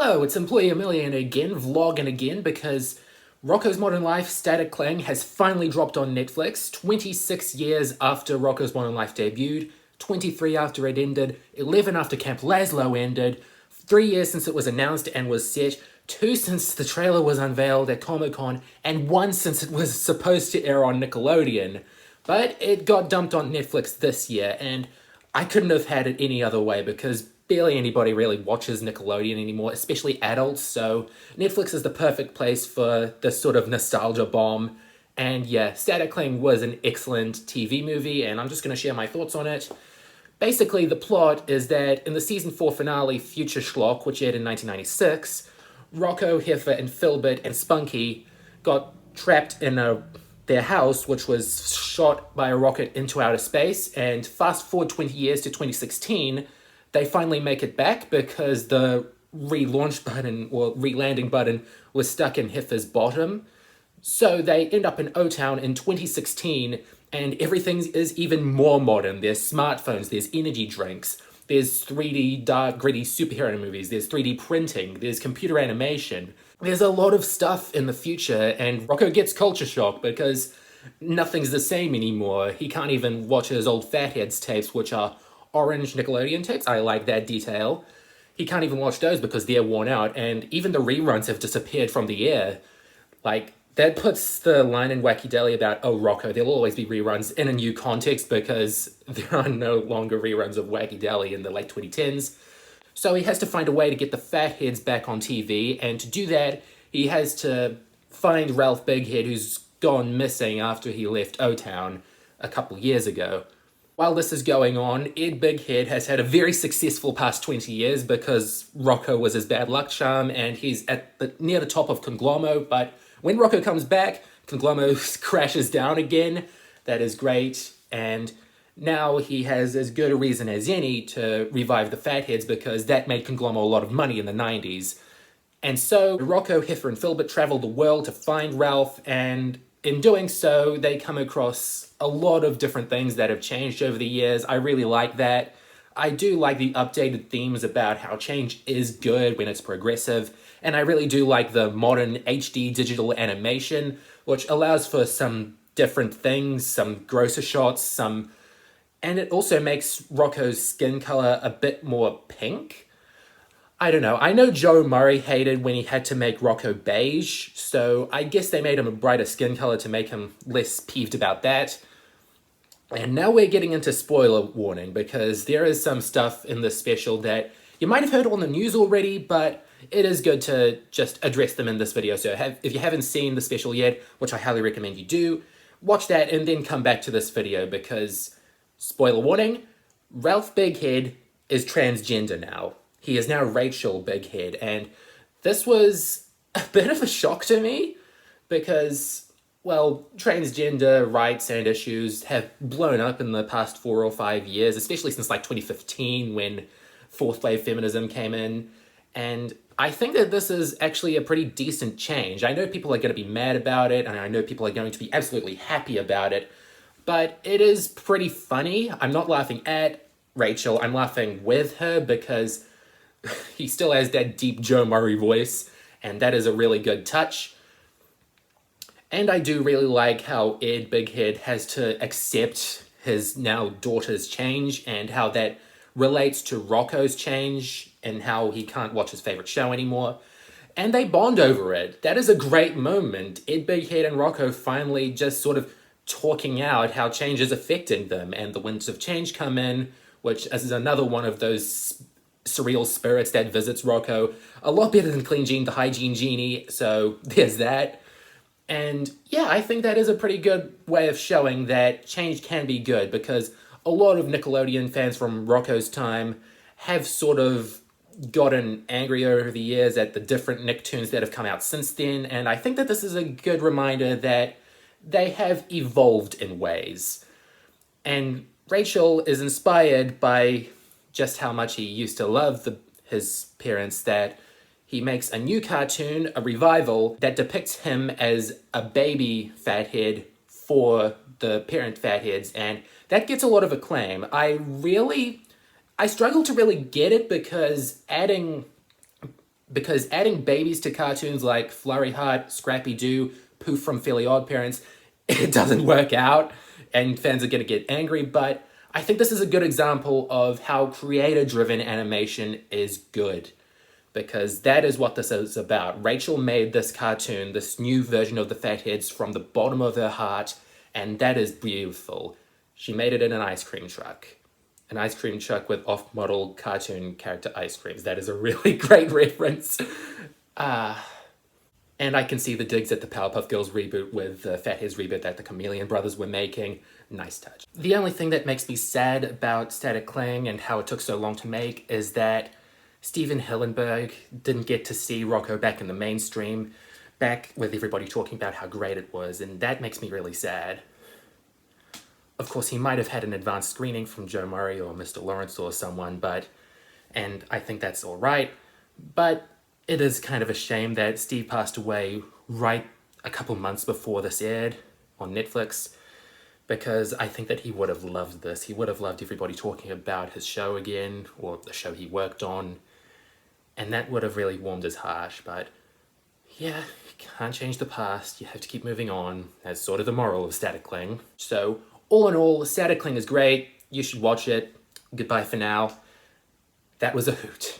Hello, it's Employee Emilian again, vlogging again, because Rocko's Modern Life Static Cling has finally dropped on Netflix, 26 years after Rocko's Modern Life debuted, 23 after it ended, 11 after Camp Laszlo ended, 3 years since it was announced and was set, 2 since the trailer was unveiled at Comic-Con, and 1 since it was supposed to air on Nickelodeon. But it got dumped on Netflix this year, and I couldn't have had it any other way because barely anybody really watches Nickelodeon anymore, especially adults, so Netflix is the perfect place for this sort of nostalgia bomb. And yeah, Static Cling was an excellent TV movie, and I'm just going to share my thoughts on it. Basically, the plot is that in the season 4 finale, Future Schlock, which aired in 1996, Rocko, Heifer, and Filbert and Spunky got trapped in their house, which was shot by a rocket into outer space, and fast forward 20 years to 2016, they finally make it back because the relaunch button, or re-landing button, was stuck in Heifer's bottom. So they end up in O-Town in 2016, and everything is even more modern. There's smartphones, there's energy drinks, there's 3D dark, gritty superhero movies, there's 3D printing, there's computer animation. There's a lot of stuff in the future, and Rocko gets culture shock because nothing's the same anymore. He can't even watch his old Fatheads tapes, which are orange Nickelodeon tapes. I like that detail. He can't even watch those because they're worn out, and even the reruns have disappeared from the air. Like, that puts the line in Wacky Deli about, oh, Rocko, there'll always be reruns in a new context because there are no longer reruns of Wacky Deli in the late 2010s. So he has to find a way to get the Fatheads back on TV, and to do that, he has to find Ralph Bighead, who's gone missing after he left O-Town a couple years ago. While this is going on, Ed Bighead has had a very successful past 20 years because Rocko was his bad luck charm, and he's near the top of Conglomo, but when Rocko comes back, Conglomo crashes down again. That is great, and now he has as good a reason as any to revive the Fatheads because that made Conglomo a lot of money in the 90s. And so Rocko, Heifer, and Filbert travel the world to find Ralph, and in doing so, they come across a lot of different things that have changed over the years. I really like that. I do like the updated themes about how change is good when it's progressive, and I really do like the modern HD digital animation, which allows for some different things, some grosser shots, and it also makes Rocko's skin color a bit more pink. I don't know. I know Joe Murray hated when he had to make Rocko beige, so I guess they made him a brighter skin color to make him less peeved about that. And now we're getting into spoiler warning, because there is some stuff in this special that you might have heard on the news already, but it is good to just address them in this video. So if you haven't seen the special yet, which I highly recommend you do, watch that and then come back to this video, because, spoiler warning, Ralph Bighead is transgender now. He is now Rachel Bighead, and this was a bit of a shock to me because, well, transgender rights and issues have blown up in the past 4 or 5 years, especially since like 2015 when fourth wave feminism came in, and I think that this is actually a pretty decent change. I know people are going to be mad about it, and I know people are going to be absolutely happy about it, but it is pretty funny. I'm not laughing at Rachel, I'm laughing with her because he still has that deep Joe Murray voice, and that is a really good touch. And I do really like how Ed Bighead has to accept his now daughter's change, and how that relates to Rocko's change, and how he can't watch his favorite show anymore. And they bond over it. That is a great moment. Ed Bighead and Rocko finally just sort of talking out how change is affecting them, and the winds of change come in, which is another one of those surreal spirits that visits Rocko. A lot better than Clean Gene, the Hygiene Genie, so there's that. And yeah, I think that is a pretty good way of showing that change can be good, because a lot of Nickelodeon fans from Rocko's time have sort of gotten angry over the years at the different Nicktoons that have come out since then, and I think that this is a good reminder that they have evolved in ways. And Rachel is inspired by just how much he used to love his parents, that he makes a new cartoon, a revival, that depicts him as a baby fathead for the parent fatheads, and that gets a lot of acclaim. I struggle to really get it, because adding because adding babies to cartoons like Flurry Heart, Scrappy Doo, Poof from Fairly Odd Parents, it doesn't work out, and fans are going to get angry, but I think this is a good example of how creator-driven animation is good, because that is what this is about. Rachel made this cartoon, this new version of the Fatheads, from the bottom of her heart, and that is beautiful. She made it in an ice cream truck. An ice cream truck with off-model cartoon character ice creams. That is a really great reference. And I can see the digs at the Powerpuff Girls reboot with the Fatheads reboot that the Chameleon Brothers were making. Nice touch. The only thing that makes me sad about Static Cling and how it took so long to make is that Steven Hillenburg didn't get to see Rocko back in the mainstream, back with everybody talking about how great it was, and that makes me really sad. Of course, he might have had an advanced screening from Joe Murray or Mr. Lawrence or someone, and I think that's all right, but it is kind of a shame that Steve passed away right a couple months before this aired on Netflix, because I think that he would have loved this. He would have loved everybody talking about his show again, or the show he worked on, and that would have really warmed his heart, but yeah, you can't change the past, you have to keep moving on. That's sort of the moral of Static Cling. So, all in all, Static Cling is great. You should watch it. Goodbye for now. That was a hoot.